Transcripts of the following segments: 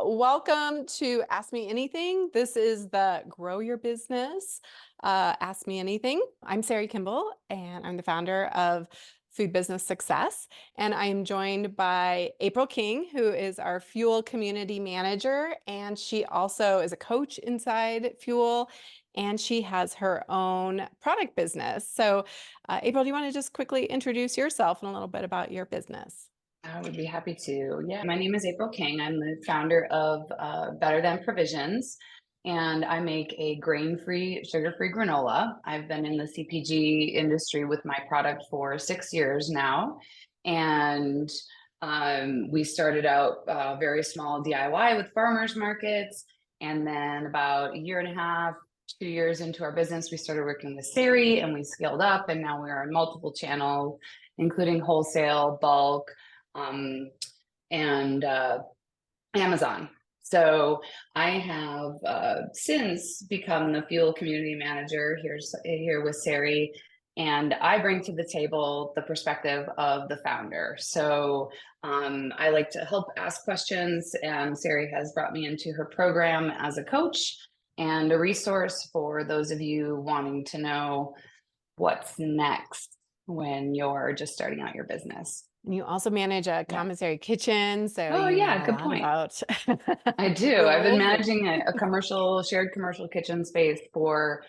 welcome to Ask Me Anything. This is the Grow Your Business Ask Me Anything. I'm Sari Kimbell, and I'm the founder of Food Business Success. And I am joined by April King, who is our Fuel Community Manager. And she also is a coach inside Fuel, and she has her own product business. So, April, do you want to just quickly introduce yourself and a little bit about your business? I would be happy to. Yeah, my name is April King. I'm the founder of Better Than Provisions, and I make a grain-free, sugar-free granola. I've been in the CPG industry with my product for 6 years now, and we started out very small DIY with farmers markets, and then about a year and a half, 2 years into our business, we started working with Sari, and we scaled up, and now we are on multiple channels, including wholesale, bulk um, and Amazon. So I have since become the Fuel Community Manager here with Sari, and I bring to the table the perspective of the founder. So I like to help ask questions, and Sari has brought me into her program as a coach and a resource for those of you wanting to know what's next when you're just starting out your business. And you also manage a Yeah. commissary kitchen, so Oh, you yeah, know a good lot point. about I do. I've been rules and managing a shared commercial kitchen space for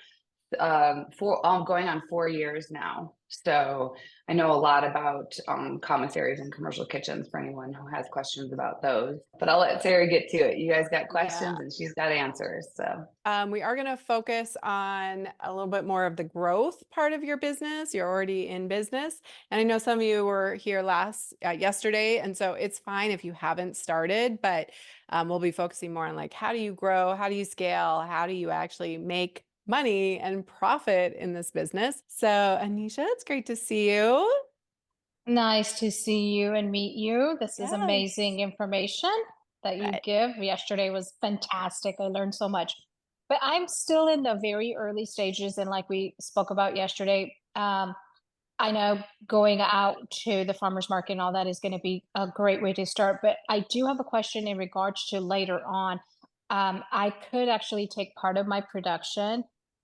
going on 4 years now. So I know a lot about commissaries and commercial kitchens for anyone who has questions about those. But I'll let Sarah get to it. You guys got yeah. questions and she's got answers. So We are going to focus on a little bit more of the growth part of your business. You're already in business, and I know some of you were here yesterday, and so it's fine if you haven't started. But we'll be focusing more on like how do you grow, how do you scale, how do you actually make money and profit in this business. So, Anisha, it's great to see you. Nice to see you and meet you. This is Yes. amazing information that you give. Yesterday was fantastic. I learned so much. But I'm still in the very early stages. And like we spoke about yesterday, I know going out to the farmers market and all that is going to be a great way to start. But I do have a question in regards to later on. I could actually take part of my production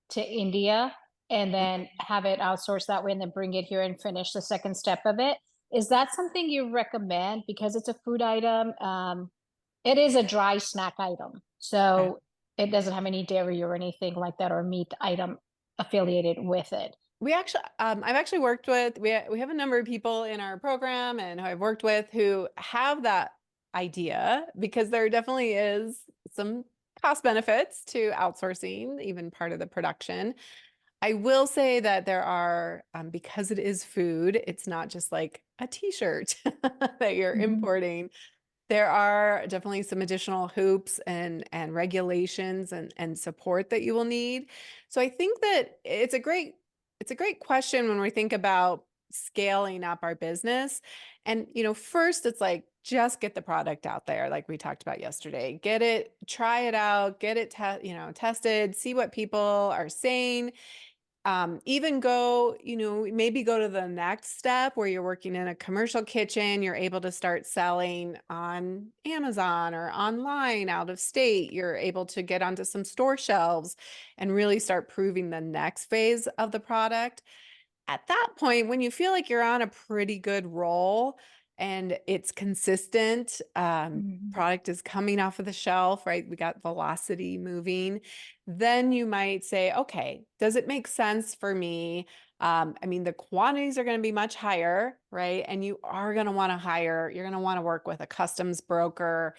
to India and then have it outsourced that way and then bring it here and finish the second step of it. Is that something you recommend? Because it's a food item. It is a dry snack item. Okay. So it doesn't have any dairy or anything like that or meat item affiliated with it. I've actually worked with, we have a number of people in our program and who I've worked with who have that idea because there definitely is some cost benefits to outsourcing, even part of the production. I will say that there are, because it is food, it's not just like a t-shirt that you're Mhm. importing. There are definitely some additional hoops and regulations and support that you will need. So I think that it's a great question when we think about scaling up our business. And first it's like just get the product out there, like we talked about yesterday. Get it, try it out, get it tested, see what people are saying. Even go, maybe go to the next step where you're working in a commercial kitchen, you're able to start selling on Amazon or online out of state. You're able to get onto some store shelves and really start proving the next phase of the product. At that point, when you feel like you're on a pretty good roll and it's consistent, Mhm. product is coming off of the shelf, right? We got velocity moving. Then you might say, okay, does it make sense for me? I mean, the quantities are going to be much higher, right? And you are going to want to you're going to want to work with a customs broker.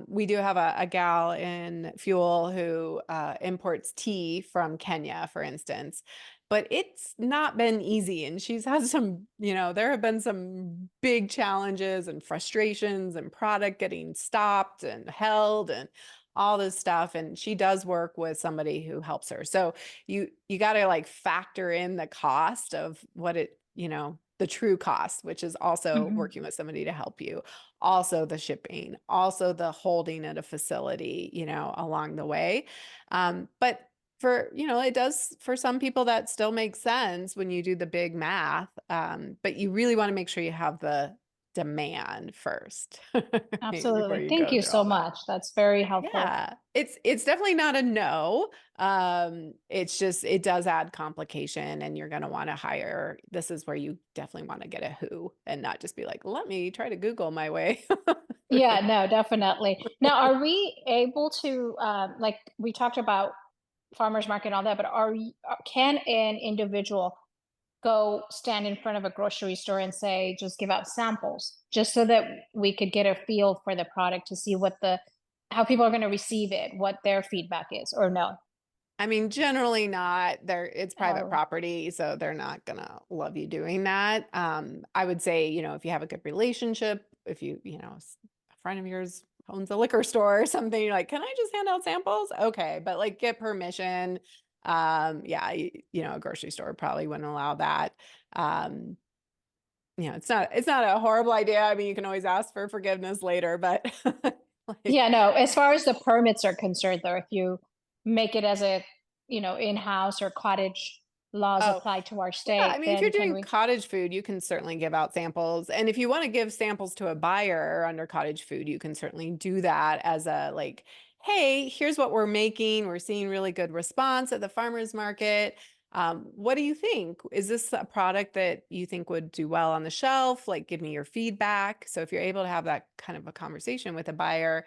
We do have a gal in Fuel who imports tea from Kenya, for instance, but it's not been easy. And she's had some, there have been some big challenges and frustrations and product getting stopped and held and all this stuff. And she does work with somebody who helps her. So you got to like factor in the cost of what the true cost, which is also Mhm. working with somebody to help you, also the shipping, also the holding at a facility, along the way. But it does for some people that still makes sense when you do the big math. But you really want to make sure you have the demand first before Absolutely. you Thank go you through so all that. much. That's very helpful. Yeah, it's definitely not a no. It's just it does add complication, and you're gonna want to hire. This is where you definitely want to get a who and not just be like, let me try to Google my way. Yeah, no, definitely. Now, are we able to, like we talked about farmers market and all that, but can an individual go stand in front of a grocery store and say, just give out samples, just so that we could get a feel for the product to see how people are going to receive it, what their feedback is, or no? I mean, generally not. It's private Oh, property, so they're not gonna love you doing that. I would say, if you have a good relationship, if a friend of yours owns a liquor store or something, you're like, can I just hand out samples? Okay, but like get permission. Yeah, a grocery store probably wouldn't allow that. Um, it's not a horrible idea. I mean, you can always ask for forgiveness later, but like, yeah, no. As far as the permits are concerned, though, if you make it as a, in-house or cottage laws oh, apply to our yeah, I state, mean, if you're then can doing we? cottage food, you can certainly give out samples. And if you want to give samples to a buyer under cottage food, you can certainly do that as a like, hey, here's what we're making. We're seeing really good response at the farmer's market. What do you think? Is this a product that you think would do well on the shelf? Like, give me your feedback. So if you're able to have that kind of a conversation with a buyer,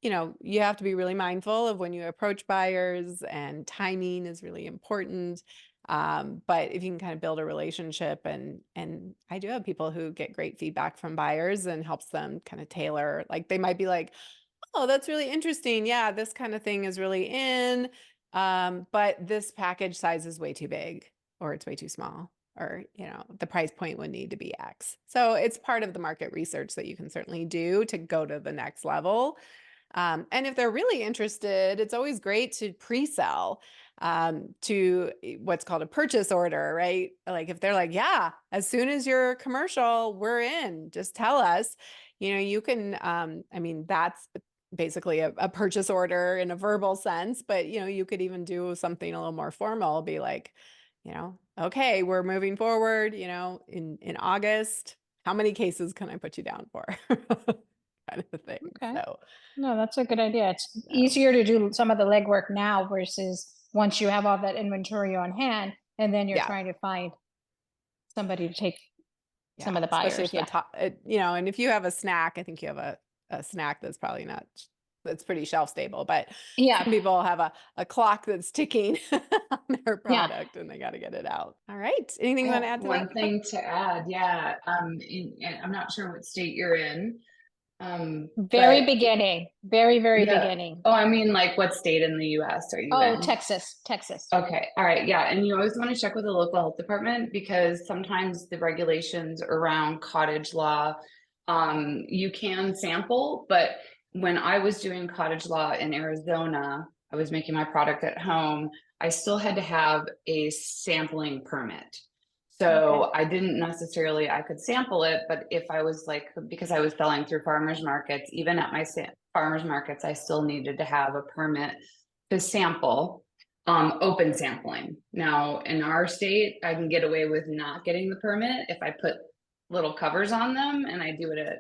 you have to be really mindful of when you approach buyers, and timing is really important. But if you can kind of build a relationship, and I do have people who get great feedback from buyers and helps them kind of tailor, like they might be like, oh, that's really interesting. Yeah, this kind of thing is really in. But this package size is way too big, or it's way too small, or the price point would need to be X. So it's part of the market research that you can certainly do to go to the next level. And if they're really interested, it's always great to pre-sell to what's called a purchase order, right? Like if they're like, yeah, as soon as you're commercial, we're in, just tell us, you can, I mean, that's basically a purchase order in a verbal sense, but you could even do something a little more formal, be like, okay, we're moving forward, in August, how many cases can I put you down for? Kind of thing. Okay. So, No, that's a good idea. It's so easier to do some of the legwork now versus once you have all that inventory on hand, and then you're yeah, trying to find somebody to take some yeah. of the Especially buyers. if the Yeah. top, and if you have a snack, I think you have a snack that's probably not, that's pretty shelf stable, but Yeah. some people have a clock that's ticking on their Yeah. product and they got to get it out. All right. Anything I you want have to add to one that, April? thing to add. Yeah. And I'm not sure what state you're in. Very But beginning. Very, very yeah. beginning. Oh, I mean, like what state in the US are you Oh, in? Texas. Texas. Okay. All right. Yeah. And you always want to check with the local health department because sometimes the regulations around cottage law, you can sample, but when I was doing cottage law in Arizona, I was making my product at home. I still had to have a sampling permit. Okay. So I didn't necessarily, I could sample it, but if I was like, because I was selling through farmers markets, even at my farmers markets, I still needed to have a permit to sample open sampling. Now, in our state, I can get away with not getting the permit if I put little covers on them and I do it at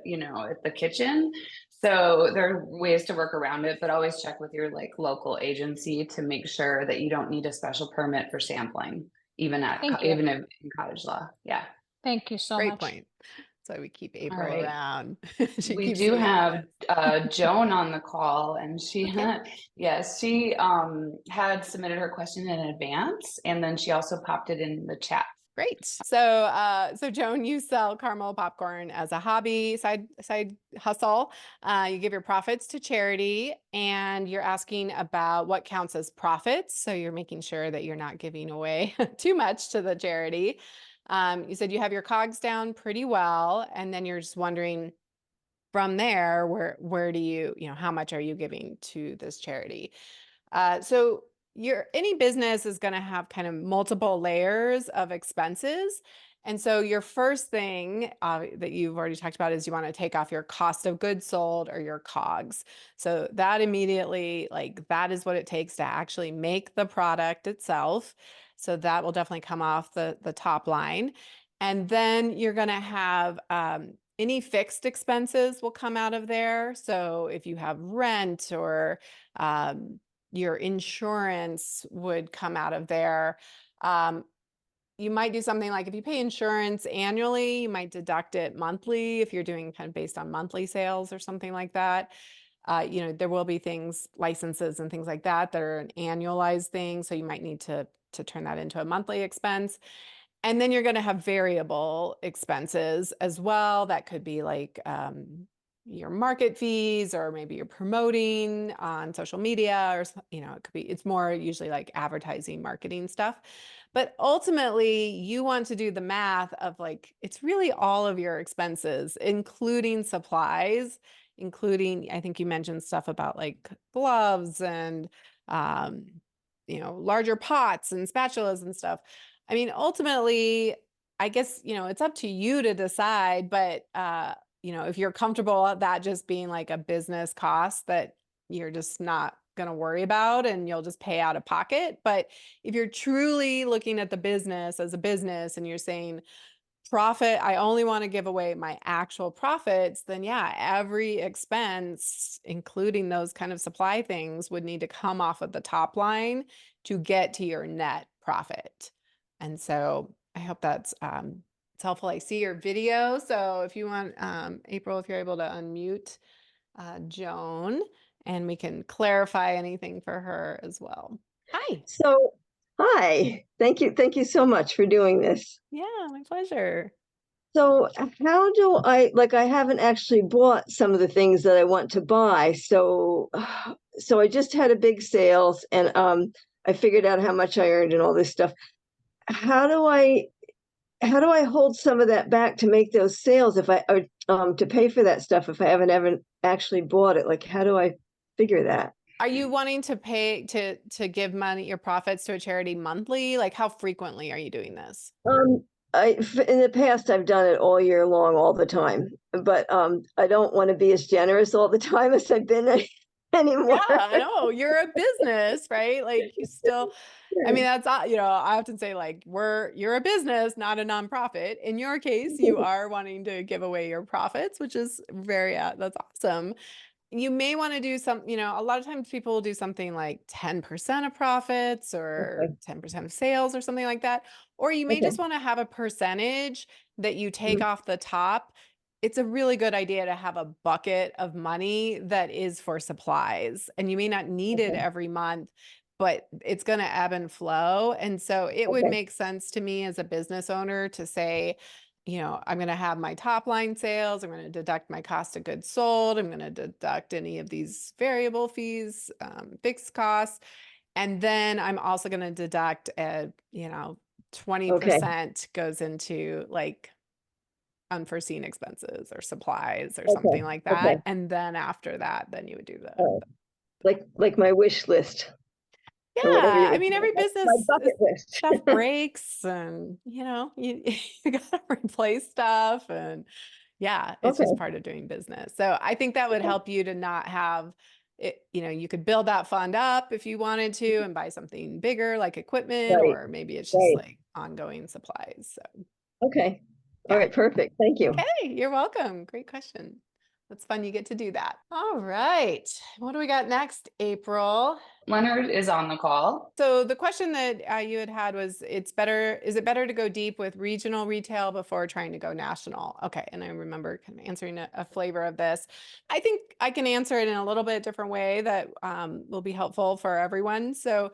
the kitchen. So there are ways to work around it, but always check with your like local agency to make sure that you don't need a special permit for sampling, Thank you. even if in cottage law. Yeah. Thank you so Great much. point. That's why we keep All April right. around. She We keeps do me have honest. Joan on the call, and she Okay. yes, she had submitted her question in advance, and then she also popped it in the chat. Great. So Joan, you sell caramel popcorn as a hobby, side hustle. You give your profits to charity, and you're asking about what counts as profits. So you're making sure that you're not giving away too much to the charity. You said you have your COGS down pretty well, and then you're just wondering from there, where do how much are you giving to this charity? So any business is going to have kind of multiple layers of expenses. And so your first thing that you've already talked about is you want to take off your cost of goods sold or your COGS. So that immediately, like that is what it takes to actually make the product itself. So that will definitely come off the top line. And then you're going to have Any fixed expenses will come out of there. So if you have rent or your insurance would come out of there. Um, you might do something like if you pay insurance annually, you might deduct it monthly if you're doing kind of based on monthly sales or something like that. There will be things, licenses and things like that that are an annualized thing. So you might need to turn that into a monthly expense. And then you're going to have variable expenses as well. That could be like your market fees, or maybe you're promoting on social media, or it could be, it's more usually like advertising, marketing stuff. But ultimately, you want to do the math of like, it's really all of your expenses, including supplies, including, I think you mentioned stuff about like gloves and, larger pots and spatulas and stuff. I mean, ultimately, I guess, it's up to you to decide, but if you're comfortable with that just being like a business cost that you're just not going to worry about and you'll just pay out of pocket. But if you're truly looking at the business as a business and you're saying, profit, I only want to give away my actual profits, then yeah, every expense, including those kind of supply things, would need to come off of the top line to get to your net profit. And so I hope that's it's helpful. I see your video. So if you want, April, if you're able to unmute Joan, and we can clarify anything for her as well. Hi. So, hi, thank you. Thank you so much for doing this. Yeah, my pleasure. So how do I haven't actually bought some of the things that I want to buy. So, so I just had a big sales and I figured out how much I earned and all this stuff. How do I how do I hold some of that back to make those sales if or to pay for that stuff if I haven't ever actually bought it? Like, how do I figure that? Are you wanting to pay to give money, your profits, to a charity monthly? Like, how frequently are you doing this? Um, in the past, I've done it all year long, all the time, but I don't want to be as generous all the time as I've been Yeah, anymore. I know. You're a business, right? Like you still, I mean, that's, I often say like you're a business, not a nonprofit. In your case, you are wanting to give away your profits, which is that's awesome. You may want to do some, a lot of times people will do something like 10% of profits or Okay, 10% of sales or something like that. Or you may okay, just want to have a percentage that you take mm, off the top. It's a really good idea to have a bucket of money that is for supplies. And you may not need it okay, every month, but it's going to ebb and flow. And so it would okay, make sense to me as a business owner to say, I'm going to have my top line sales. I'm going to deduct my cost of goods sold. I'm going to deduct any of these variable fees, fixed costs. And then I'm also going to deduct, 20% goes into like unforeseen expenses or supplies or okay, something like okay. that. And then after that, then you would do the, Oh, like my wish list or whatever yeah, you I would mean, call every it, my business bucket list. stuff breaks and, you, you gotta replace stuff. And yeah, it's just Okay, part of doing business. So I think that would okay, help you to not have it, you could build that fund up if you wanted to and buy something bigger like equipment, right, or maybe it's just right. like ongoing supplies. So Okay, all yeah. right, perfect. Thank you. Okay, you're welcome. Great question. That's fun. You get to do that. All right. What do we got next, April? Leonard is on the call. So the question that you had was, is it better to go deep with regional retail before trying to go national? Okay. And I remember kind of answering a flavor of this. I think I can answer it in a little bit different way that will be helpful for everyone. So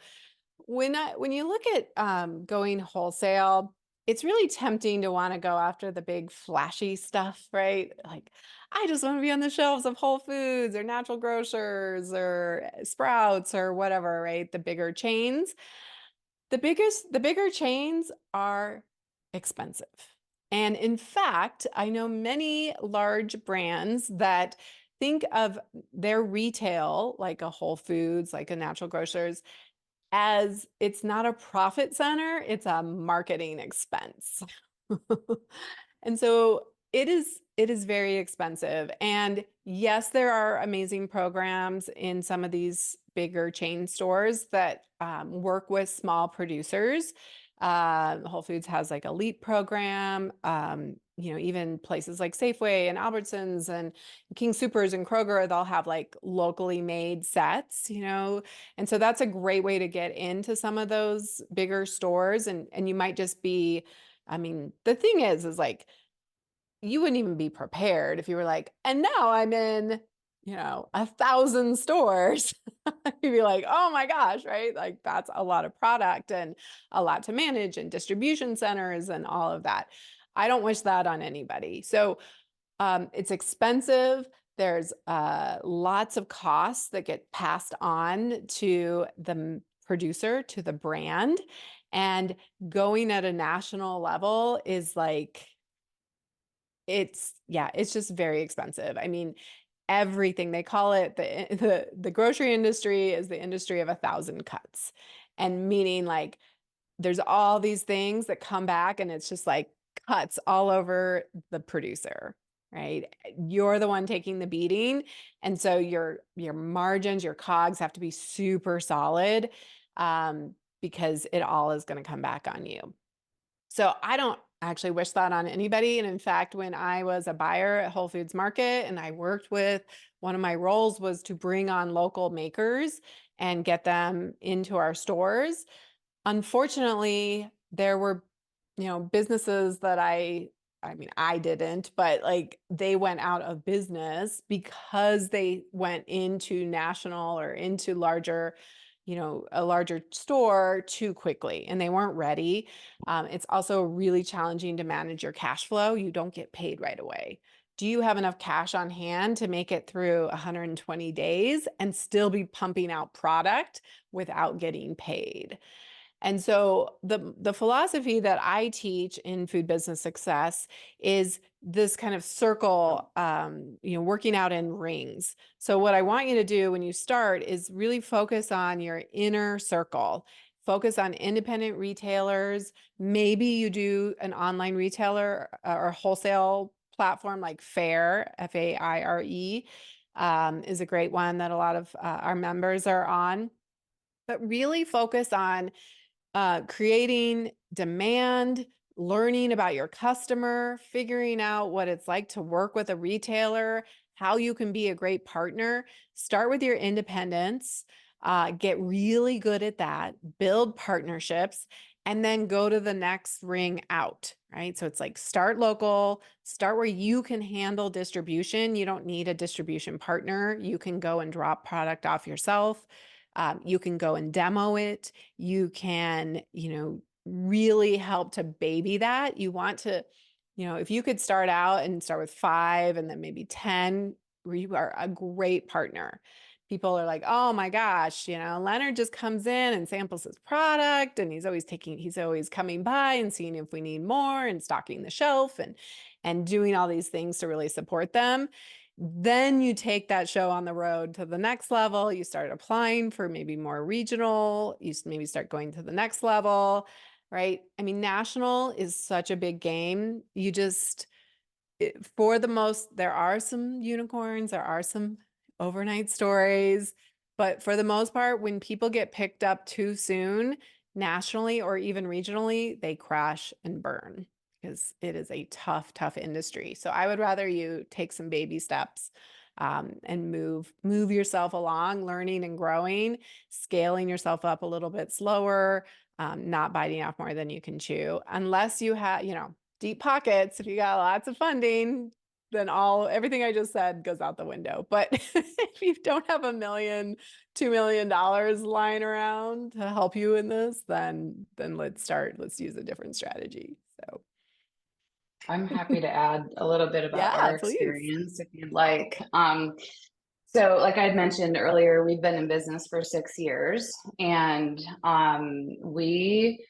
when you look at going wholesale, it's really tempting to want to go after the big flashy stuff, right? Like, I just want to be on the shelves of Whole Foods or Natural Grocers or Sprouts or whatever, right? The bigger chains. The bigger chains are expensive. And in fact, I know many large brands that think of their retail, like a Whole Foods, like a Natural Grocers, as it's not a profit center, it's a marketing expense. And so it is very expensive. And yes, there are amazing programs in some of these bigger chain stores that work with small producers. Whole Foods has like a LEAP program. Even places like Safeway and Albertsons and King Soopers and Kroger, they'll have like locally made sets, and so that's a great way to get into some of those bigger stores. And you might just be, I mean, the thing is like, you wouldn't even be prepared if you were like, and now I'm in, 1,000 stores. You'd be like, oh my gosh, right? Like that's a lot of product and a lot to manage and distribution centers and all of that. I don't wish that on anybody. So it's expensive. There's lots of costs that get passed on to the producer, to the brand. And going at a national level is like, it's just very expensive. I mean, everything, they call it the grocery industry is the industry of 1,000 cuts. And meaning like there's all these things that come back and it's just like cuts all over the producer, right? You're the one taking the beating. And so your margins, your COGS have to be super solid, because it all is going to come back on you. So I don't actually wish that on anybody. And in fact, when I was a buyer at Whole Foods Market and I worked with, one of my roles was to bring on local makers and get them into our stores. Unfortunately, there were, businesses that I mean, I didn't, but like they went out of business because they went into national or into larger, a larger store too quickly and they weren't ready. It's also really challenging to manage your cash flow. You don't get paid right away. Do you have enough cash on hand to make it through 120 days and still be pumping out product without getting paid? And so the philosophy that I teach in food business success is this kind of circle, working out in rings. So what I want you to do when you start is really focus on your inner circle. Focus on independent retailers. Maybe you do an online retailer or wholesale platform like Faire, Faire, is a great one that a lot of our members are on. But really focus on creating demand, learning about your customer, figuring out what it's like to work with a retailer, how you can be a great partner. Start with your independence, get really good at that, build partnerships, and then go to the next ring out, right? So it's like start local, start where you can handle distribution. You don't need a distribution partner. You can go and drop product off yourself. You can go and demo it. You can, really help to baby that. You want to, if you could start out and start with 5 and then maybe 10, you are a great partner. People are like, oh my gosh, Leonard just comes in and samples his product and he's always coming by and seeing if we need more and stocking the shelf and doing all these things to really support them. Then you take that show on the road to the next level. You start applying for maybe more regional. You maybe start going to the next level, right? I mean, national is such a big game. There are some unicorns, there are some overnight stories, but for the most part, when people get picked up too soon, nationally or even regionally, they crash and burn because it is a tough, tough industry. So I would rather you take some baby steps, and move yourself along, learning and growing, scaling yourself up a little bit slower, not biting off more than you can chew, unless you have, deep pockets. If you got lots of funding, then everything I just said goes out the window. But if you don't have $1 million, $2 million lying around to help you in this, then let's use a different strategy. So I'm happy to add a little bit about our please. experience if you'd like. So like I had mentioned earlier, we've been in business for 6 years, and we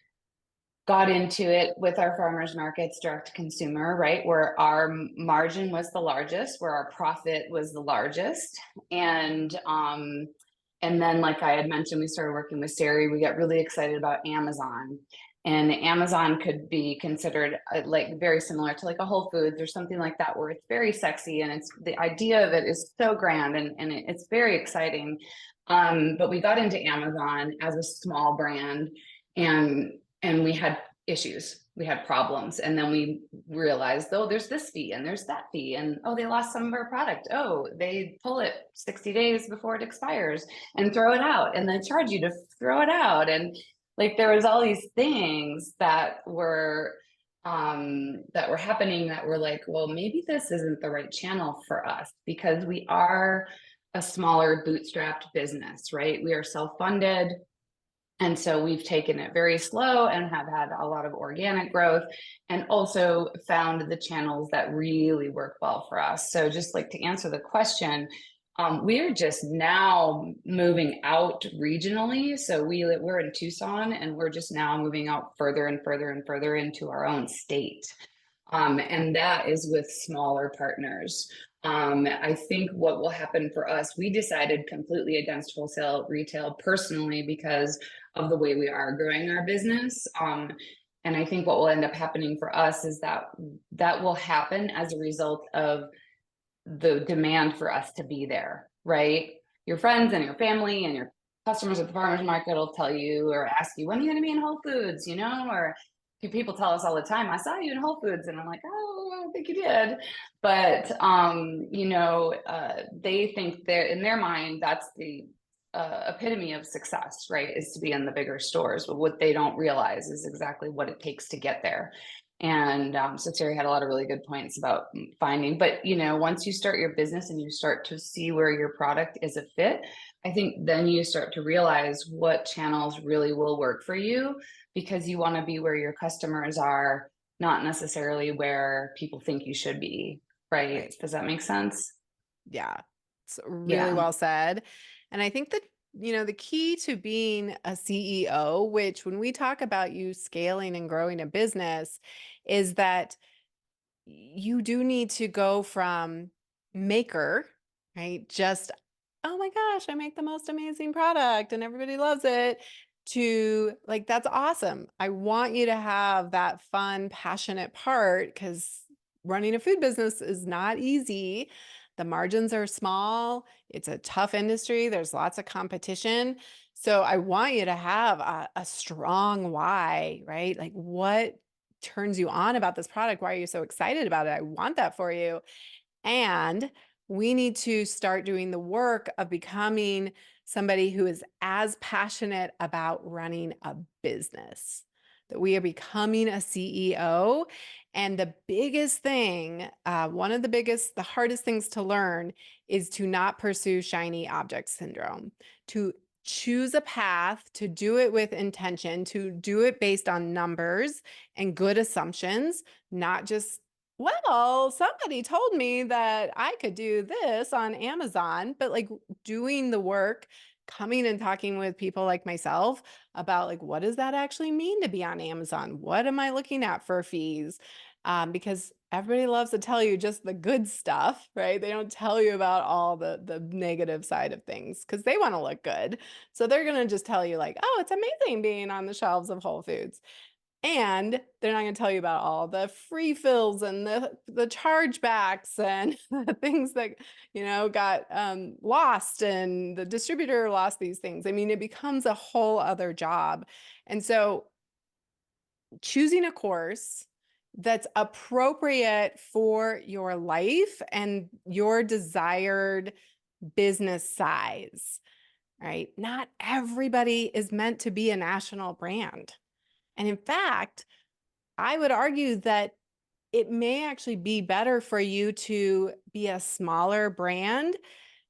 got into it with our farmers markets direct to consumer, right? Where our margin was the largest, where our profit was the largest. And then, like I had mentioned, we started working with Sari. We got really excited about Amazon. And Amazon could be considered like very similar to like a Whole Foods or something like that, where it's very sexy and it's the idea of it is so grand and it's very exciting. But we got into Amazon as a small brand, and and we had issues, we had problems, and then we realized, oh, there's this fee and there's that fee, and oh, they lost some of our product, oh, they pull it 60 days before it expires and throw it out and then charge you to throw it out. And like there was all these things that were happening that were like, well, maybe this isn't the right channel for us, because we are a smaller bootstrapped business, right? We are self-funded. And so we've taken it very slow and have had a lot of organic growth, and also found the channels that really work well for us. So just like to answer the question, we are just now moving out regionally. So we're in Tucson, and we're just now moving out further and further and further into our own state. And that is with smaller partners. I think what will happen for us, we decided completely against wholesale retail personally because of the way we are growing our business. And I think what will end up happening for us is that will happen as a result of the demand for us to be there, right? Your friends and your family and your customers at the farmers market will tell you or ask you, when are you going to be in Whole Foods, or people tell us all the time, I saw you in Whole Foods, and I'm like, oh, I don't think you did. But they think in their mind that's the epitome of success, right? Is to be in the bigger stores. But what they don't realize is exactly what it takes to get there. And so Sari had a lot of really good points about finding, but once you start your business and you start to see where your product is a fit, I think then you start to realize what channels really will work for you, because you want to be where your customers are, not necessarily where people think you should be. Right? Does that make sense? Yeah, it's really well said. And I think that, the key to being a CEO, which when we talk about you scaling and growing a business, is that you do need to go from maker, right? Just, oh my gosh, I make the most amazing product and everybody loves it, to like, that's awesome. I want you to have that fun, passionate part, because running a food business is not easy. The margins are small. It's a tough industry. There's lots of competition. So I want you to have a strong why, right? Like, what turns you on about this product? Why are you so excited about it? I want that for you. And we need to start doing the work of becoming somebody who is as passionate about running a business, that we are becoming a CEO. And the biggest thing, the hardest things to learn is to not pursue shiny object syndrome, to choose a path, to do it with intention, to do it based on numbers and good assumptions, not just, well, somebody told me that I could do this on Amazon, but like doing the work, coming and talking with people like myself about like, what does that actually mean to be on Amazon? What am I looking at for fees? Because everybody loves to tell you just the good stuff, right? They don't tell you about all the negative side of things because they want to look good. So they're going to just tell you like, oh, it's amazing being on the shelves of Whole Foods. And they're not going to tell you about all the free fills and the chargebacks and the things that, got lost, and the distributor lost these things. I mean, it becomes a whole other job. And so choosing a course that's appropriate for your life and your desired business size, right? Not everybody is meant to be a national brand. And in fact, I would argue that it may actually be better for you to be a smaller brand.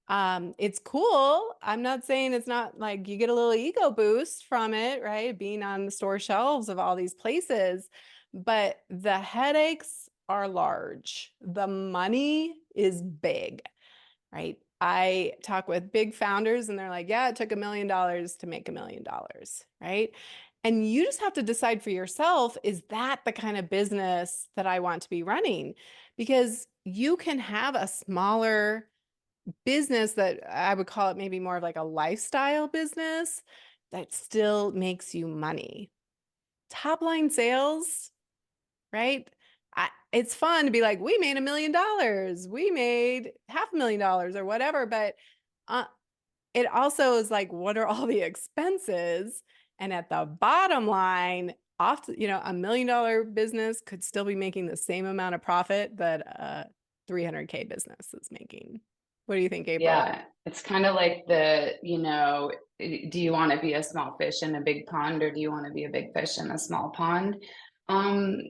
It's cool. I'm not saying it's not, like you get a little ego boost from it, right? Being on the store shelves of all these places, but the headaches are large. The money is big, right? I talk with big founders and they're like, yeah, it took $1 million to make $1 million, right? And you just have to decide for yourself, is that the kind of business that I want to be running? Because you can have a smaller business that I would call it maybe more of like a lifestyle business that still makes you money. Top line sales, right? It's fun to be like, we made $1 million, we made $500,000 or whatever, but it also is like, what are all the expenses? And at the bottom line, often, you know, $1 million business could still be making the same amount of profit that a 300K business is making. What do you think, April? Yeah, it's kind of like the, you know, do you want to be a small fish in a big pond, or do you want to be a big fish in a small pond?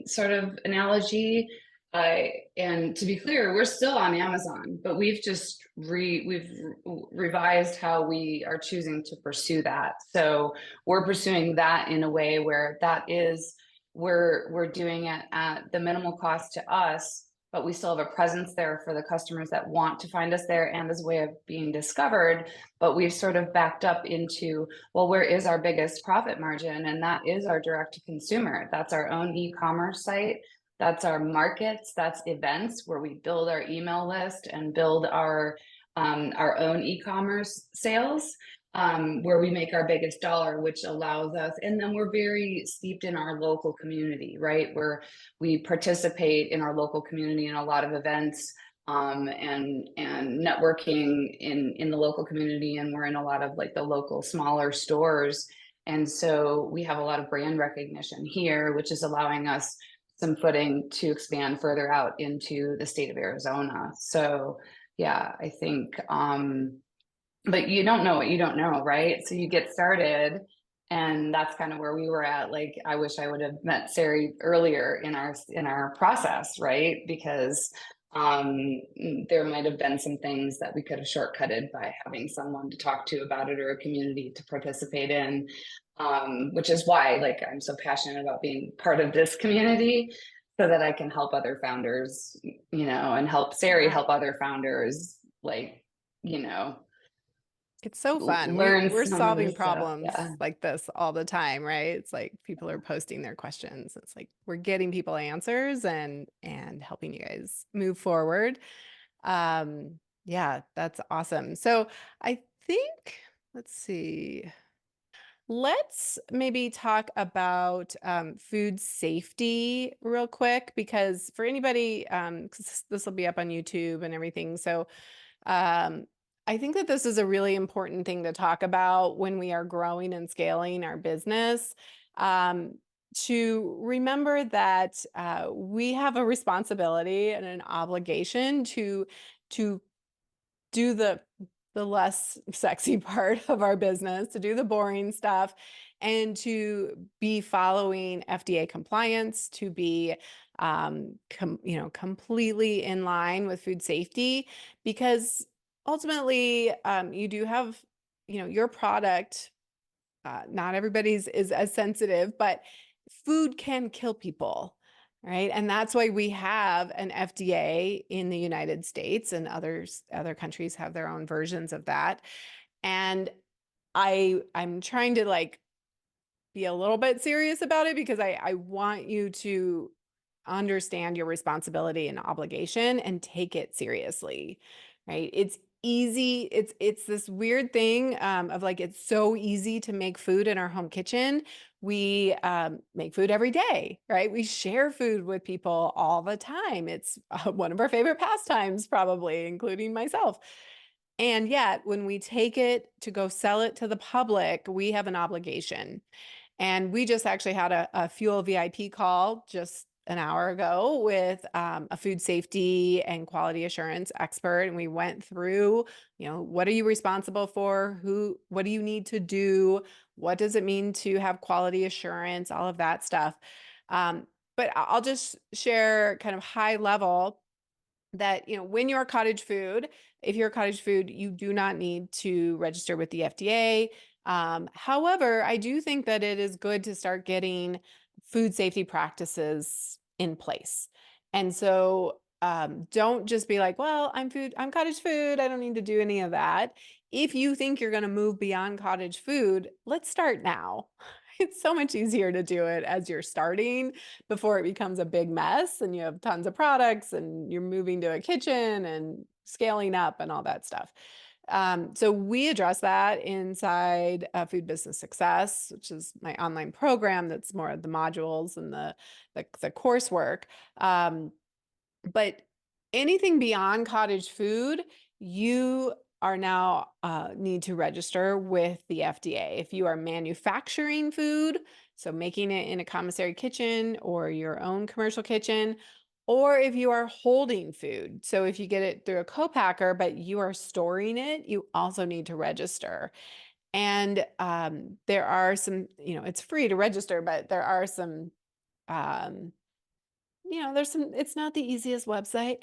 Sort of analogy. And to be clear, we're still on Amazon, but we've just revised how we are choosing to pursue that. So we're pursuing that in a way where that is, we're doing it at the minimal cost to us, but we still have a presence there for the customers that want to find us there and as a way of being discovered. But we've sort of backed up into, well, where is our biggest profit margin? And that is our direct to consumer. That's our own e-commerce site. That's our markets. That's events where we build our email list and build our own e-commerce sales. Where we make our biggest dollar, which allows us, and then we're very steeped in our local community, right? Where we participate in our local community in a lot of events and networking in the local community, and we're in a lot of like the local smaller stores. And so we have a lot of brand recognition here, which is allowing us some footing to expand further out into the state of Arizona. So yeah, I think but you don't know what you don't know, right? So you get started, and that's kind of where we were at. Like, I wish I would have met Sari earlier in our process, right? Because there might have been some things that we could have shortcutted by having someone to talk to about it, or a community to participate in, which is why, like, I'm so passionate about being part of this community, so that I can help other founders, you know, and help Sari help other founders, like, you know, It's so fun. learn We're some of solving this stuff. problems Yeah. like this all the time, right? It's like people are posting their questions. It's like we're getting people answers and helping you guys move forward. Yeah, that's awesome. So I think, let's see. Let's maybe talk about food safety real quick, because for anybody, 'cause this will be up on YouTube and everything. So I think that this is a really important thing to talk about when we are growing and scaling our business. To remember that we have a responsibility and an obligation to do the less sexy part of our business, to do the boring stuff, and to be following FDA compliance, to be completely in line with food safety, because ultimately you do have, your product, not everybody's is as sensitive, but food can kill people, right? And that's why we have an FDA in the United States, and other countries have their own versions of that. And I'm trying to like be a little bit serious about it, because I want you to understand your responsibility and obligation and take it seriously, right? It's easy. It's this weird thing of like, it's so easy to make food in our home kitchen. We make food every day, right? We share food with people all the time. It's one of our favorite pastimes, probably, including myself. And yet, when we take it to go sell it to the public, we have an obligation. And we just actually had a Fuel VIP call just an hour ago with a food safety and quality assurance expert. And we went through, what are you responsible for? What do you need to do? What does it mean to have quality assurance? All of that stuff. But I'll just share kind of high level that, when you're a cottage food, if you're a cottage food, you do not need to register with the FDA. However, I do think that it is good to start getting food safety practices in place. And so don't just be like, well, I'm cottage food, I don't need to do any of that. If you think you're going to move beyond cottage food, let's start now. It's so much easier to do it as you're starting, before it becomes a big mess and you have tons of products and you're moving to a kitchen and scaling up and all that stuff. So we address that inside Food Business Success, which is my online program that's more of the modules and the coursework. But anything beyond cottage food, you are now need to register with the FDA. If you are manufacturing food, so making it in a commissary kitchen or your own commercial kitchen, or if you are holding food. So if you get it through a co-packer, but you are storing it, you also need to register. And there are some, it's free to register, but there are some, it's not the easiest website.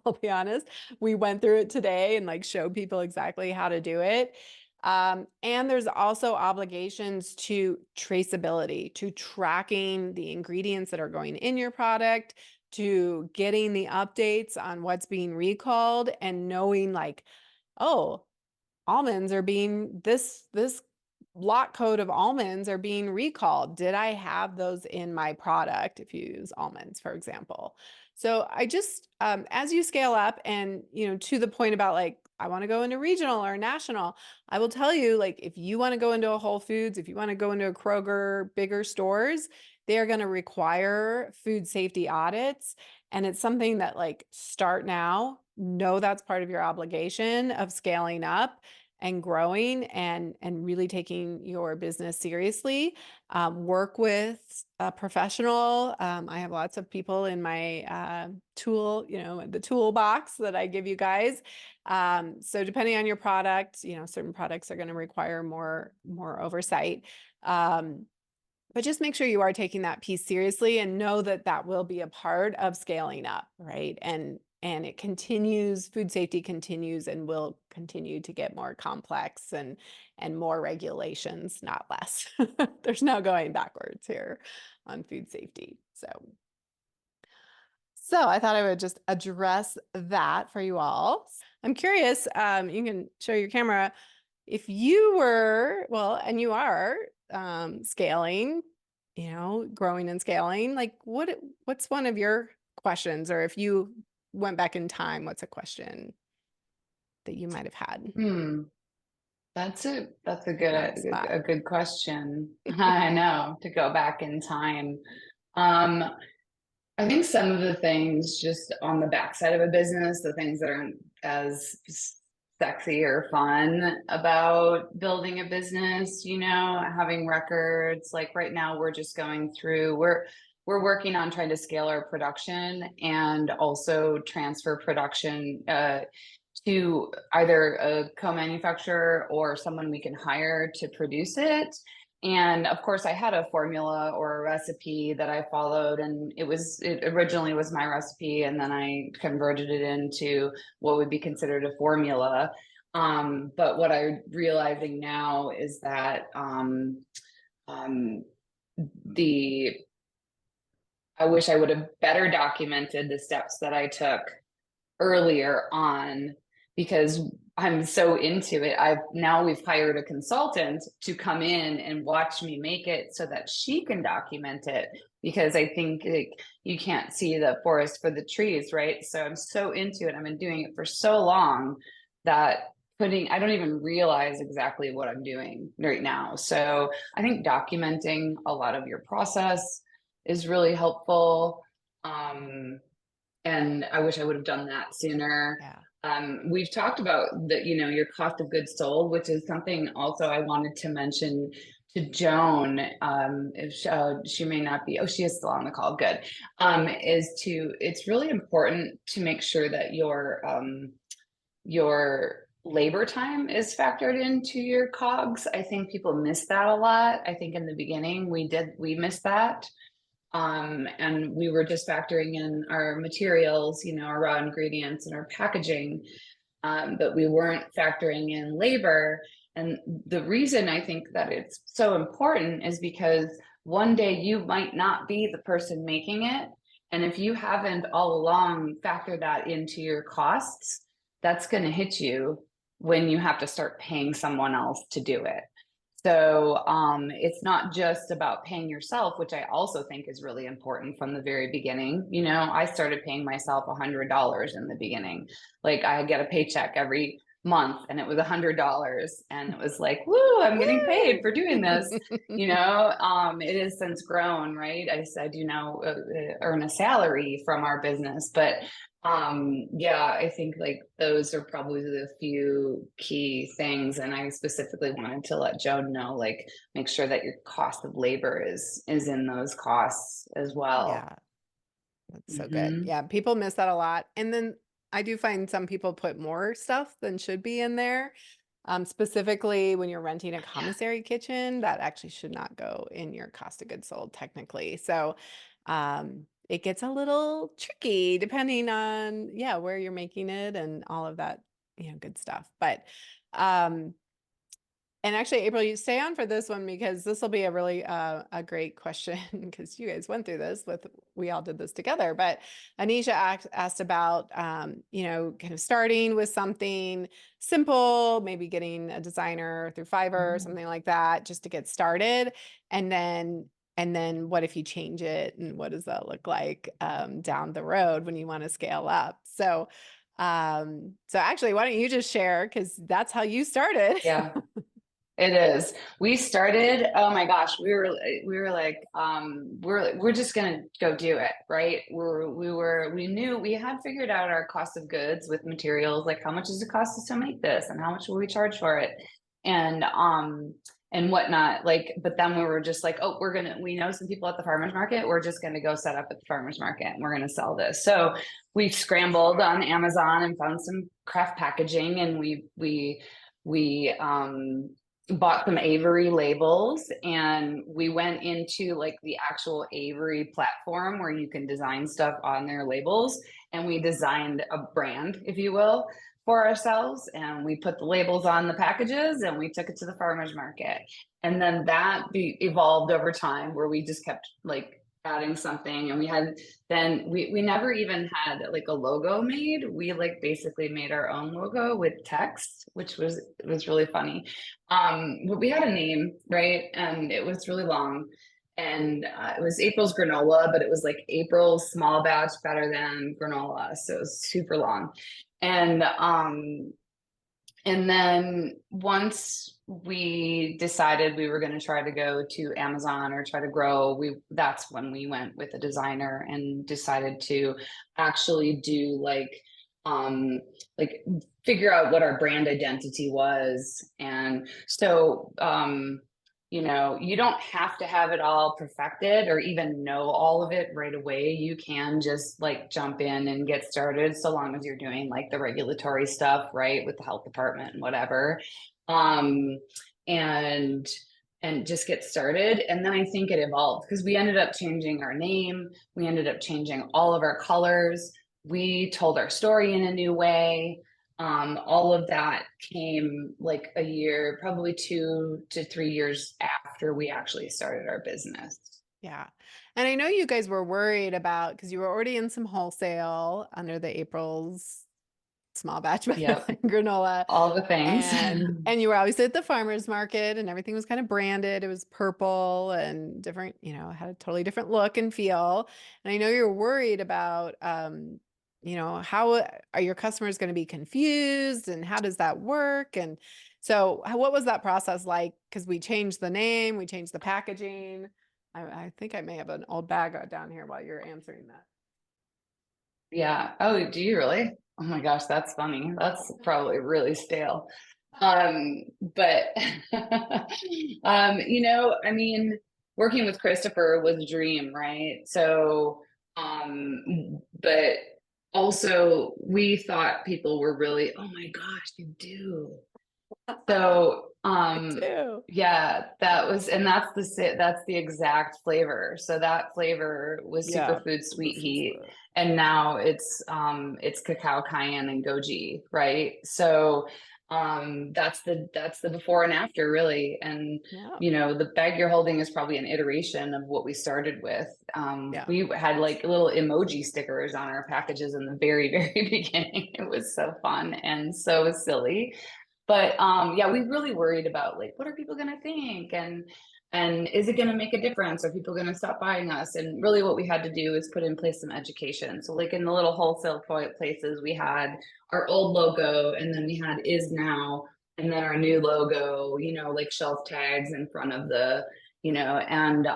I'll be honest. We went through it today and like showed people exactly how to do it. And there's also obligations to traceability, to tracking the ingredients that are going in your product, to getting the updates on what's being recalled and knowing like, oh, almonds are being this lot code of almonds are being recalled. Did I have those in my product if you use almonds, for example? So I just, as you scale up and, to the point about like, I want to go into regional or national, I will tell you, like, if you want to go into a Whole Foods, if you want to go into a Kroger, bigger stores, they are going to require food safety audits. And it's something that like start now, know that's part of your obligation of scaling up and growing and really taking your business seriously. Work with a professional. I have lots of people in my tool, the toolbox that I give you guys. So depending on your product, certain products are going to require more oversight. But just make sure you are taking that piece seriously and know that that will be a part of scaling up, right? And it continues, food safety continues and will continue to get more complex and more regulations, not less. There's no going backwards here on food safety. So I thought I would just address that for you all. I'm curious, you can show your camera. If you were, well, and you are scaling, growing and scaling, like what's one of your questions? Or if you went back in time, what's a question that you might have had? That's a good question. I know, to go back in time. I think some of the things just on the backside of a business, the things that aren't as sexy or fun about building a business, having records. Like right now we're just going through, we're working on trying to scale our production and also transfer production to either a co-manufacturer or someone we can hire to produce it. And of course I had a formula or a recipe that I followed, and it originally was my recipe, and then I converted it into what would be considered a formula. But what I'm realizing now is that I wish I would have better documented the steps that I took earlier on, because I'm so into it. We've hired a consultant to come in and watch me make it so that she can document it, because I think you can't see the forest for the trees, right? So I'm so into it. I've been doing it for so long that I don't even realize exactly what I'm doing right now. So I think documenting a lot of your process is really helpful. And I wish I would have done that sooner. Yeah. We've talked about your cost of goods sold, which is something also I wanted to mention to Joan. If she may not be, she is still on the call. Good. It's really important to make sure that your labor time is factored into your COGS. I think people miss that a lot. I think in the beginning we missed that. And we were just factoring in our materials, our raw ingredients and our packaging, but we weren't factoring in labor. And the reason I think that it's so important is because one day you might not be the person making it. And if you haven't all along factored that into your costs, that's going to hit you when you have to start paying someone else to do it. So it's not just about paying yourself, which I also think is really important from the very beginning. I started paying myself $100 in the beginning. Like I get a paycheck every month, and it was $100, and it was like, woo, I'm getting paid for doing this. You know, it has since grown, right? I do now earn a salary from our business, but yeah, I think like those are probably the few key things. And I specifically wanted to let Joan know, like, make sure that your cost of labor is in those costs as well. Yeah, that's so good. Yeah, people miss that a lot. And then I do find some people put more stuff than should be in there. Specifically when you're renting a commissary kitchen, that actually should not go in your cost of goods sold technically. So it gets a little tricky depending on, yeah, where you're making it and all of that, you know, good stuff. But and actually, April, you stay on for this one because this will be a really a great question because you guys went through this we all did this together. But Anisha asked about, you know, kind of starting with something simple, maybe getting a designer through Fiverr or something like that, just to get started. And then what if you change it, and what does that look like down the road when you want to scale up? So actually, why don't you just share, because that's how you started. Yeah. It is. We started, oh my gosh, we were like, we're just gonna go do it, right? We knew we had figured out our cost of goods with materials, like how much does it cost us to make this, and how much will we charge for it, and whatnot. Like, but then we were just like, oh, we know some people at the farmers market. We're just gonna go set up at the farmers market, and we're gonna sell this. So we scrambled on Amazon and found some craft packaging, and we bought some Avery labels, and we went into like the actual Avery platform where you can design stuff on their labels, and we designed a brand, if you will, for ourselves, and we put the labels on the packages, and we took it to the farmers market. And then that evolved over time, where we just kept like adding something, and we never even had like a logo made. We like basically made our own logo with text, which was really funny. But we had a name, right? And it was really long, and it was April's granola, but it was like April's small batch better than granola, so it was super long. And then once we decided we were going to try to go to Amazon or try to grow, that's when we went with a designer and decided to actually do like figure out what our brand identity was. And so you know, you don't have to have it all perfected or even know all of it right away. You can just like jump in and get started, so long as you're doing like the regulatory stuff, right, with the health department and whatever. And just get started. And then I think it evolved because we ended up changing our name. We ended up changing all of our colors. We told our story in a new way. All of that came like a year, probably 2 to 3 years after we actually started our business. Yeah. And I know you guys were worried about, because you were already in some wholesale under the April's small batch granola, all the things, and you were obviously at the farmers market, and everything was kind of branded. It was purple and different, you know, had a totally different look and feel. And I know you're worried about, you know, how are your customers going to be confused, and how does that work? And so what was that process like? Because we changed the name, we changed the packaging. I think I may have an old bag down here while you're answering that. Yeah. Oh, do you really? Oh my gosh, that's funny. That's probably really stale. But you know, I mean, working with Christopher was a dream, right? So, but also we thought people were really, oh my gosh, you do. So, yeah, that's the exact flavor. So that flavor was superfood sweet heat, and now it's cacao, cayenne, and goji, right? So that's the before and after, really. And you know, the bag you're holding is probably an iteration of what we started with. We had like little emoji stickers on our packages in the very, very beginning. It was so fun and so silly. But yeah, we really worried about like, what are people going to think? And is it going to make a difference? Are people going to stop buying us? And really what we had to do is put in place some education. So like in the little wholesale places, we had our old logo, and then we had is now, and then our new logo, you know, like shelf tags in front of the, you know, and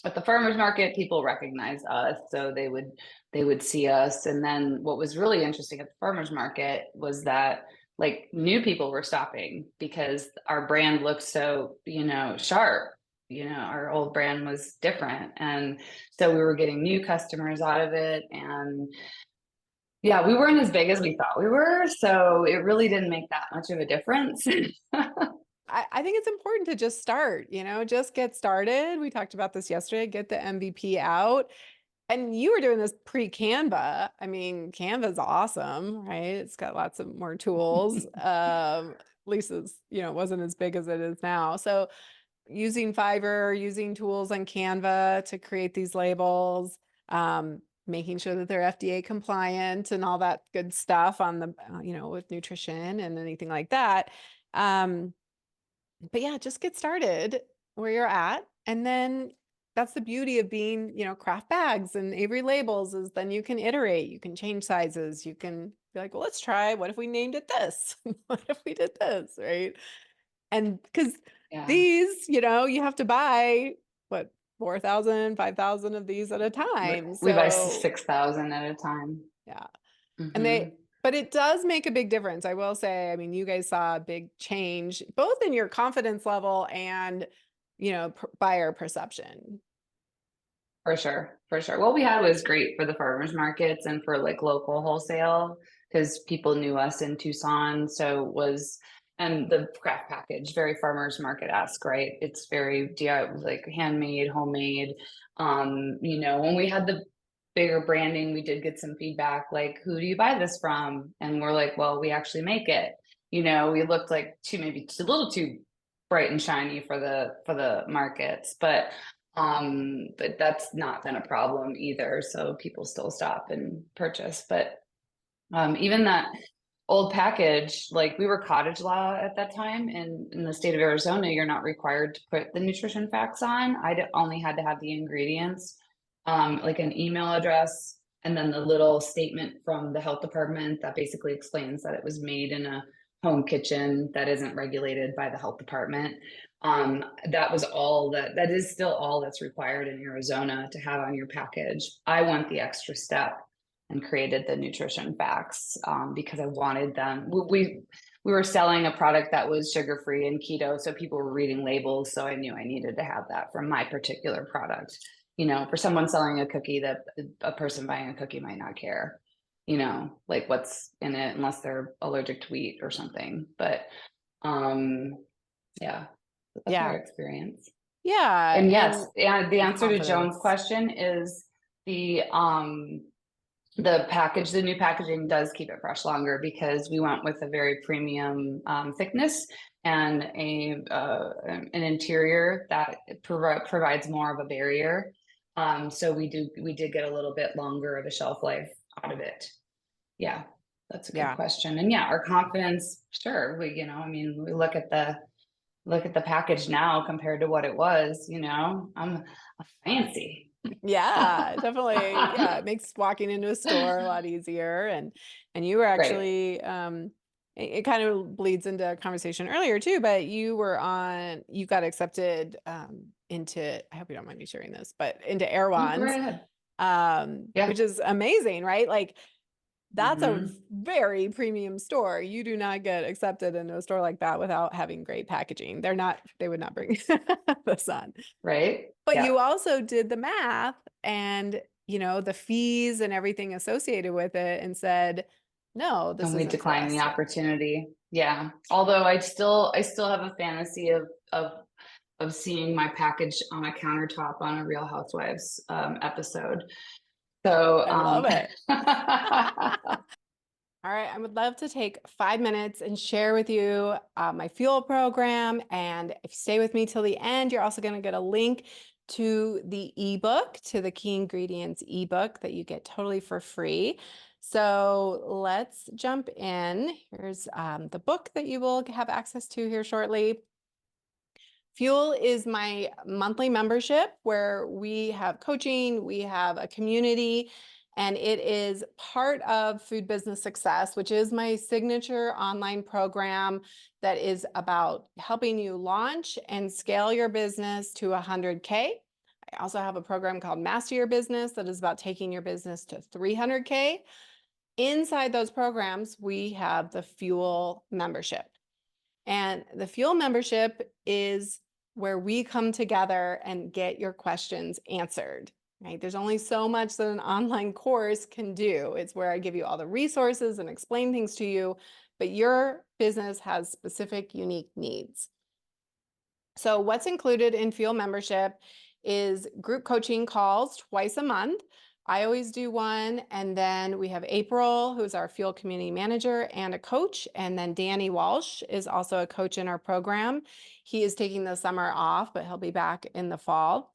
at the farmers market, people recognize us. So they would see us. And then what was really interesting at the farmers market was that like new people were stopping because our brand looked so, you know, sharp. You know, our old brand was different. And so we were getting new customers out of it. And yeah, we weren't as big as we thought we were. So it really didn't make that much of a difference. I think it's important to just start, you know, just get started. We talked about this yesterday, get the MVP out. And you were doing this pre-Canva. I mean, Canva's awesome, right? It's got lots of more tools. At least it's, you know, it wasn't as big as it is now. So using Fiverr, using tools on Canva to create these labels, making sure that they're FDA compliant and all that good stuff on the, you know, with nutrition and anything like that. But yeah, just get started where you're at. And then that's the beauty of being, you know, craft bags and Avery labels is then you can iterate, you can change sizes, you can be like, well, let's try. What if we named it this? What if we did this? Right. And because Yeah. these, you know, you have to buy what, 4,000, 5,000 of these at a time. We buy So 6,000 at a time. yeah. And Mm-hmm. but it does make a big difference. I will say, I mean, you guys saw a big change both in your confidence level and, you know, buyer perception. For sure, for sure. What we had was great for the farmers markets and for like local wholesale because people knew us in Tucson. So it was, and the craft package, very farmers market-esque, right? It's very DIY, like handmade, homemade. You know, when we had the bigger branding, we did get some feedback like, who do you buy this from? And we're like, well, we actually make it. You know, we looked like maybe a little too bright and shiny for the markets, but that's not been a problem either. So people still stop and purchase. But even that old package, like we were cottage law at that time, and in the state of Arizona, you're not required to put the nutrition facts on. Only had to have the ingredients, like an email address, and then the little statement from the health department that basically explains that it was made in a home kitchen that isn't regulated by the health department. That was all that is still all that's required in Arizona to have on your package. I went the extra step and created the nutrition facts because I wanted them. We were selling a product that was sugar free and keto, so people were reading labels. So I knew I needed to have that for my particular product. You know, for someone selling a cookie, that a person buying a cookie might not care. You know, like what's in it unless they're allergic to wheat or something. But yeah, that's our Yeah. experience. Yeah. And yes, and the with answer to Joan's confidence. question is the package, the new packaging does keep it fresh longer because we went with a very premium thickness and an interior that provides more of a barrier. So we did get a little bit longer of a shelf life out of it. Yeah, that's a good question. And yeah, our confidence, sure, we, you know, I mean, we look at the package now compared to what it was, you know, I'm fancy. Yeah, definitely. Yeah, it makes walking into a store a lot easier. And you were Right. actually it kind of bleeds into a conversation earlier too, but you got accepted into, I hope you don't mind me sharing this, but into Go Erewhon's, right ahead. Yeah. which is amazing, right? Like that's a Mhm. very premium store. You do not get accepted into a store like that without having great packaging. They would not bring this on. Right. But Yeah. you also did the math and, you know, the fees and everything associated with it and said, no, this And we isn't for declined us the yet. opportunity. Yeah. Although I still have a fantasy of seeing my package on a countertop on a Real Housewives episode. So I love it. All right, I would love to take 5 minutes and share with you my fuel program. And if you stay with me till the end, you're also going to get a link to the ebook, to the key ingredients ebook that you get totally for free. So let's jump in. Here's the book that you will have access to here shortly. Fuel is my monthly membership where we have coaching, we have a community, and it is part of Food Business Success, which is my signature online program that is about helping you launch and scale your business to 100K. I also have a program called Master Your Business that is about taking your business to 300K. Inside those programs, we have the Fuel membership. And the Fuel membership is where we come together and get your questions answered, right? There's only so much that an online course can do. It's where I give you all the resources and explain things to you, but your business has specific, unique needs. So what's included in Fuel membership is group coaching calls twice a month. I always do one, and then we have April, who's our Fuel community manager and a coach, and then Danny Walsh is also a coach in our program. He is taking the summer off, but he'll be back in the fall.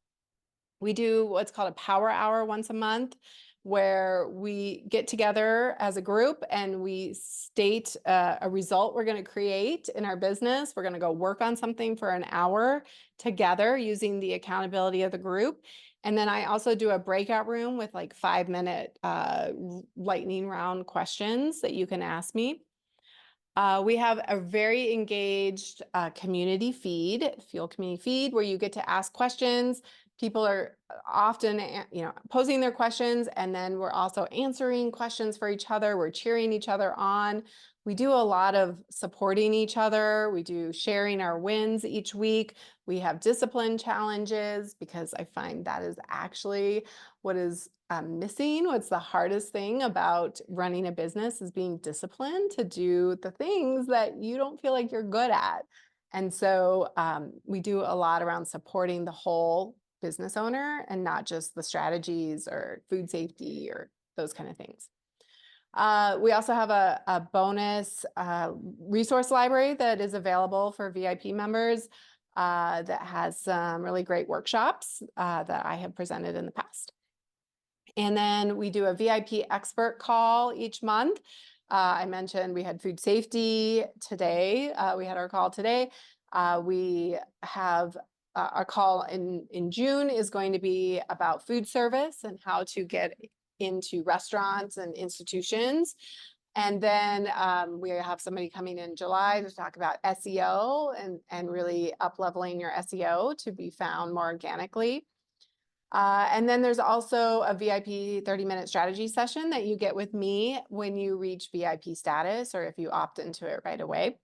We do what's called a power hour once a month, where we get together as a group and we state a result we're going to create in our business. We're going to go work on something for an hour together using the accountability of the group. And then I also do a breakout room with like 5-minute lightning round questions that you can ask me. We have a very engaged community feed, Fuel community feed, where you get to ask questions. People are often, posing their questions, and then we're also answering questions for each other. We're cheering each other on. We do a lot of supporting each other. We do sharing our wins each week. We have discipline challenges because I find that is actually what is missing. What's the hardest thing about running a business is being disciplined to do the things that you don't feel like you're good at. And so we do a lot around supporting the whole business owner and not just the strategies or food safety or those kind of things. We also have a bonus resource library that is available for VIP members that has some really great workshops that I have presented in the past. And then we do a VIP expert call each month. I mentioned we had food safety today. We had our call today. We have our call in June is going to be about food service and how to get into restaurants and institutions. And then we have somebody coming in July to talk about SEO and really up-leveling your SEO to be found more organically. And then there's also a VIP 30-minute strategy session that you get with me when you reach VIP status or if you opt into it right away.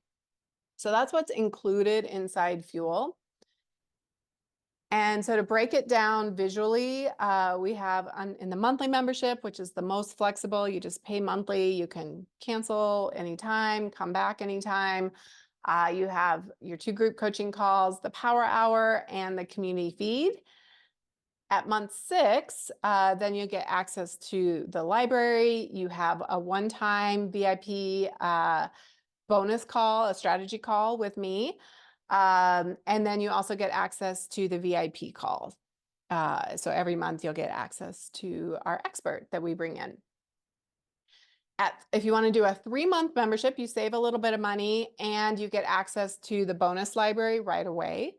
So that's what's included inside Fuel. And so to break it down visually, we have in the monthly membership, which is the most flexible. You just pay monthly. You can cancel anytime, come back anytime. You have your 2 group coaching calls, the power hour, and the community feed. At month 6, then you get access to the library. You have a one-time VIP bonus call, a strategy call with me. And then you also get access to the VIP calls. So every month you'll get access to our expert that we bring in. If you want to do a 3-month membership, you save a little bit of money and you get access to the bonus library right away.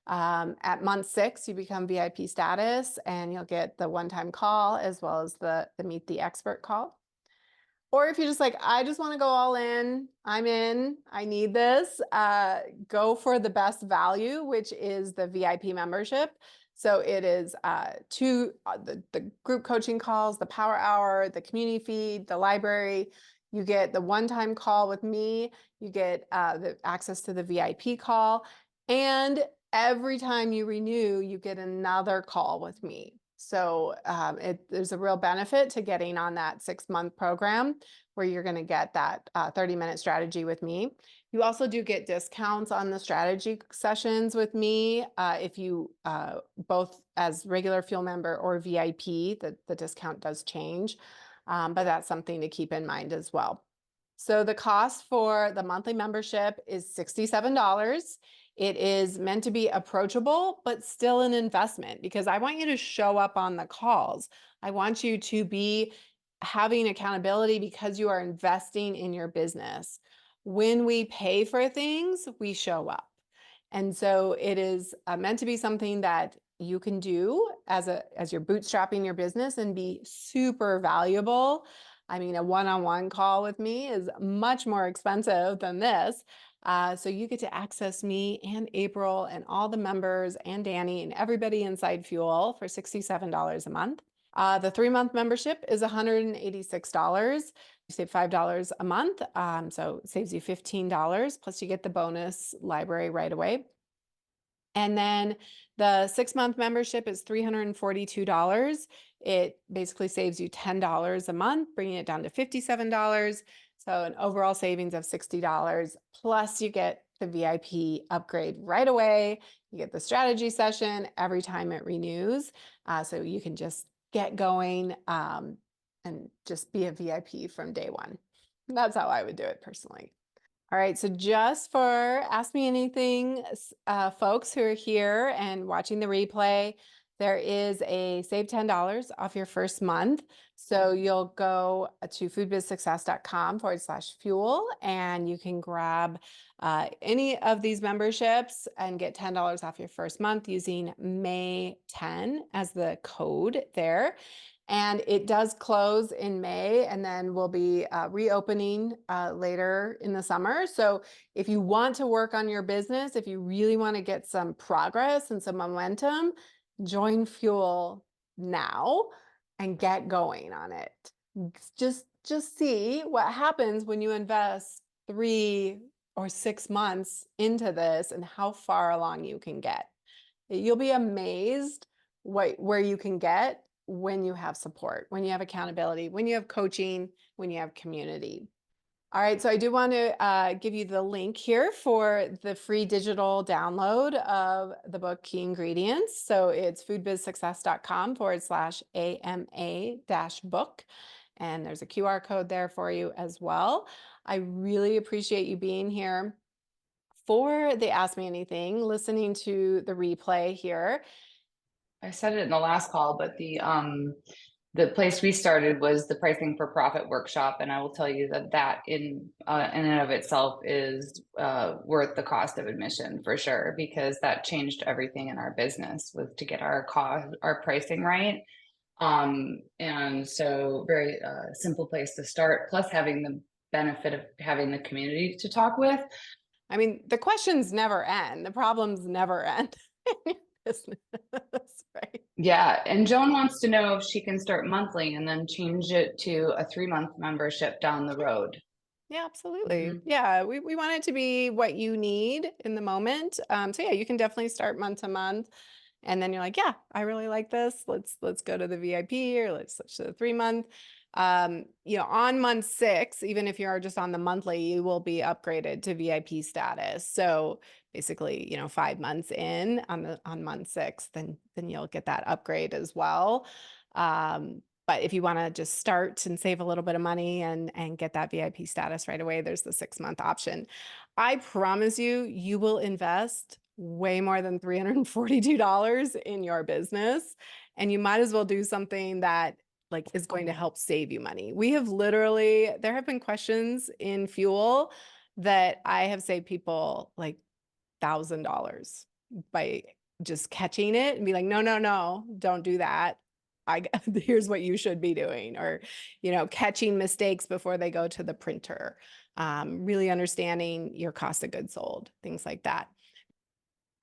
At month 6, you become VIP status and you'll get the one-time call as well as the Meet the Expert call. Or if you're just like, I just want to go all in, I'm in, I need this, go for the best value, which is the VIP membership. So it is the group coaching calls, the power hour, the community feed, the library. You get the one-time call with me. You get the access to the VIP call. And every time you renew, you get another call with me. So there's a real benefit to getting on that 6-month program where you're going to get that 30-minute strategy with me. You also do get discounts on the strategy sessions with me if you both as regular Fuel member or VIP, the discount does change, but that's something to keep in mind as well. So the cost for the monthly membership is $67. It is meant to be approachable, but still an investment because I want you to show up on the calls. I want you to be having accountability because you are investing in your business. When we pay for things, we show up. And so it is meant to be something that you can do as you're bootstrapping your business and be super valuable. I mean, a one-on-one call with me is much more expensive than this. So you get to access me and April and all the members and Danny and everybody inside Fuel for $67 a month. The 3-month membership is $186. You save $5 a month, so it saves you $15, plus you get the bonus library right away. And then the 6-month membership is $342. It basically saves you $10 a month, bringing it down to $57. So an overall savings of $60, plus you get the VIP upgrade right away. You get the strategy session every time it renews. So you can just get going and just be a VIP from day one. That's how I would do it personally. All right, so just for Ask Me Anything folks who are here and watching the replay, there is a save $10 off your first month. So you'll go to foodbizsuccess.com/fuel and you can grab any of these memberships and get $10 off your first month using May 10 as the code there. And it does close in May, and then we'll be reopening later in the summer. So if you want to work on your business, if you really want to get some progress and some momentum, join Fuel now and get going on it. Just see what happens when you invest 3 or 6 months into this and how far along you can get. You'll be amazed where you can get when you have support, when you have accountability, when you have coaching, when you have community. All right, so I do want to give you the link here for the free digital download of the book Key Ingredients. So it's foodbizsuccess.com/AMA-book. And there's a QR code there for you as well. I really appreciate you being here for the Ask Me Anything, listening to the replay here. I said it in the last call, but the place we started was the Pricing for Profit workshop, and I will tell you that in and of itself is worth the cost of admission for sure, because that changed everything in our business, was to get our pricing right. And so very simple place to start, plus having the benefit of having the community to talk with. I mean, the questions never end. The problems never end in your business, right? Yeah. And Joan wants to know if she can start monthly and then change it to a 3-month membership down the road. Yeah, absolutely. Yeah, we want it to be what you need in the moment. So yeah, you can definitely start month to month. And then you're like, yeah, I really like this. Let's go to the VIP, or let's switch to the 3-month. On month 6, even if you're just on the monthly, you will be upgraded to VIP status. So basically, 5 months in on month 6, then you'll get that upgrade as well. But if you want to just start and save a little bit of money and get that VIP status right away, there's the 6-month option. I promise you will invest way more than $342 in your business, and you might as well do something that is going to help save you money. There have been questions in Fuel that I have saved people like $1,000 by just catching it and be like, no, don't do that. Here's what you should be doing, or, catching mistakes before they go to the printer, really understanding your cost of goods sold, things like that.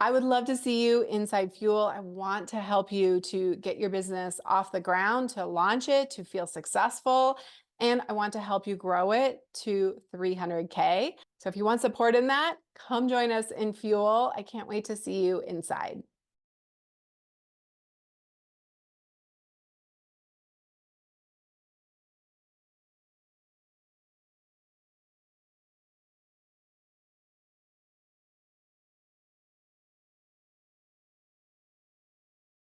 I would love to see you inside Fuel. I want to help you to get your business off the ground, to launch it, to feel successful. And I want to help you grow it to 300K. So if you want support in that, come join us in Fuel. I can't wait to see you inside.